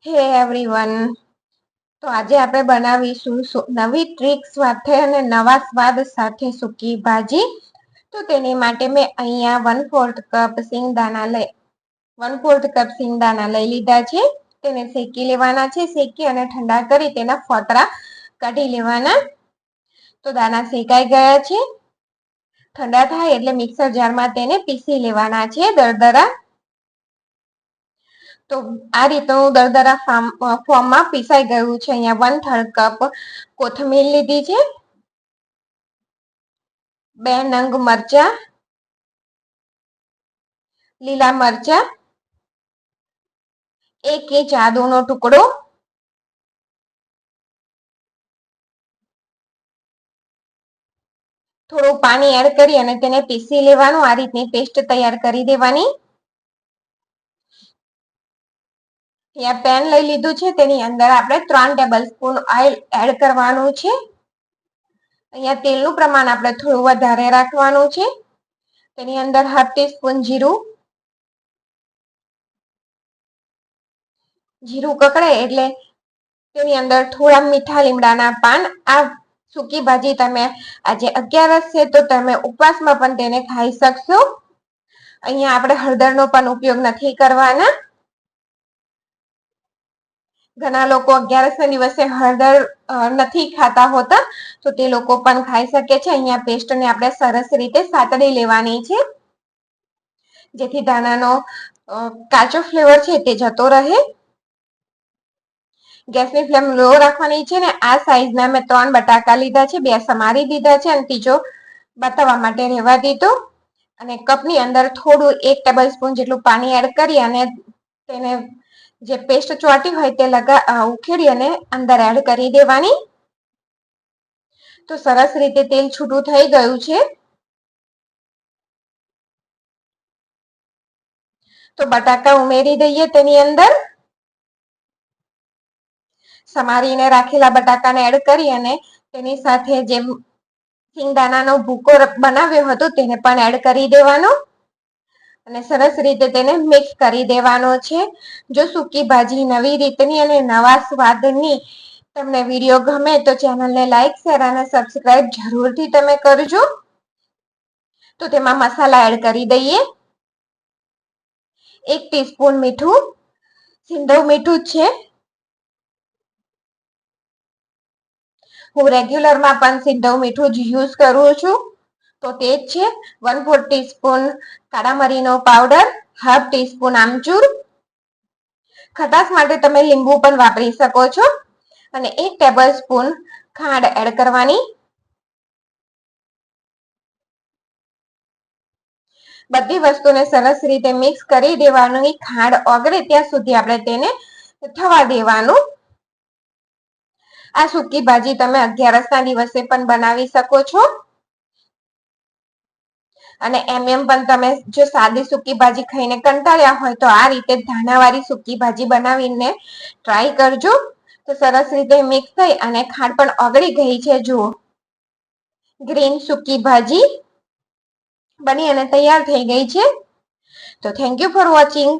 હે એવરીવન, તો આજે આપણે બનાવીશું નવી ટ્રીક સાથે અને નવા સ્વાદ સાથે સૂકી ભાજી. તો તેની માટે મેં અહીંયા 1/4 કપ સિંગદાણા લઈ લીધા છે. તેને શેકી લેવાના છે. શેકી અને ઠંડા કરી તેના ફોતરા કાઢી લેવાના. તો દાણા શેકાઈ ગયા છે. ઠંડા થાય એટલે મિક્સર જારમાં તેને પીસી લેવાના છે દરદરા. તો આ રીતનું દરદરા ફોર્મમાં પીસાઈ ગયું છે. અહીંયા 1/3 કપ કોથમીર લીધી છે, 2 નંગ મરચા, લીલા મરચા, 1 ઇંચ આદુનો ટુકડો, થોડું પાણી એડ કરી અને તેને પીસી લેવાનું. આ રીતની પેસ્ટ તૈયાર કરી દેવાની. અહીંયા પેન લઈ લીધું છે, તેની અંદર આપણે 3 ટેબલ સ્પૂન ઓઇલ એડ કરવાનું છે. અહીંયા તેલનું પ્રમાણ આપણે થોડું વધારે રાખવાનું છે. તેની અંદર 1/2 ટીસ્પૂન જીરું કકડે એટલે તેની અંદર થોડા મીઠા લીમડાના પાન. આ સૂકી ભાજી તમે આજે 11 છે તો તમે ઉપવાસમાં પણ તેને ખાઈ શકશો. અહીંયા આપણે હળદરનો પણ ઉપયોગ નથી કરવાના. ઘણા લોકો 11ના દિવસે હળદર નથી ખાતા હોતા, તો તે લોકો પણ ખાઈ શકે છે. અહીંયા પેસ્ટને આપણે સરસ રીતે સાતળી લેવાની છે, જેથી ધાણાનો કાચો ફ્લેવર છે તે જતો રહે. ગેસની ફ્લેમ લો રાખવાની છે ને આ સાઈઝના મેં 3 બટાકા લીધા છે, 2 સમારી દીધા છે અને ત્રીજો બતાવવા માટે રહેવા દીધો. અને કપની અંદર થોડું 1 ટેબલ સ્પૂન જેટલું પાણી એડ કરી અને તેને જે પેસ્ટ ચોટી હોય તે ઉખેડી અને અંદર એડ કરી દેવાની. તો સરસ રીતે તેલ છૂટું થઈ ગયું છે. તો બટાકા ઉમેરી દઈએ તેની અંદર. સમારીને રાખેલા બટાકાને એડ કરી અને તેની સાથે જે સિંગદાણાનો ભૂકો બનાવ્યો હતો તેને પણ એડ કરી દેવાનો અને સરસ રીતે તેને મિક્સ કરી દેવાનો છે. જો સૂકી ભાજી નવી રીતની અને નવા સ્વાદની તમને વિડીયો ગમે તો ચેનલને લાઈક, શેર અને સબસ્ક્રાઇબ જરૂરથી તમે કરજો. તો તેમાં મસાલા એડ કરી દઈએ. 1 ટીસ્પૂન મીઠું, સિંધવ મીઠું છે. હું રેગ્યુલરમાં પણ સિંધવ મીઠું જ યુઝ કરું છું, તો તે જ છે. 1/4 ટીસ્પૂન કાળા મરીનો પાવડર, 1/2 ટીસ્પૂન આમચૂર. ખટાશ માટે તમે લીંબુ પણ વાપરી શકો છો. અને 1 ટેબલ સ્પૂન ખાંડ એડ કરવાની. બધી વસ્તુને સરસ રીતે મિક્સ કરી દેવાનું. ખાંડ ઓગળે ત્યાં સુધી આપણે તેને થવા દેવાનું. આ સૂકી ભાજી તમે 11ના દિવસે પણ બનાવી શકો છો. અને એમ પણ તમે જો સાદી સૂકી ભાજી ખાઈને કંટાળ્યા હોય તો આ રીતે ધાણાવાળી સૂકી ભાજી બનાવીને ટ્રાય કરજો. તો સરસ રીતે મિક્સ થઈ અને ખાંડ પણ ઓગળી ગઈ છે. જુઓ, ગ્રીન સૂકી ભાજી બની અને તૈયાર થઈ ગઈ છે. તો થેન્ક યુ ફોર વોચિંગ.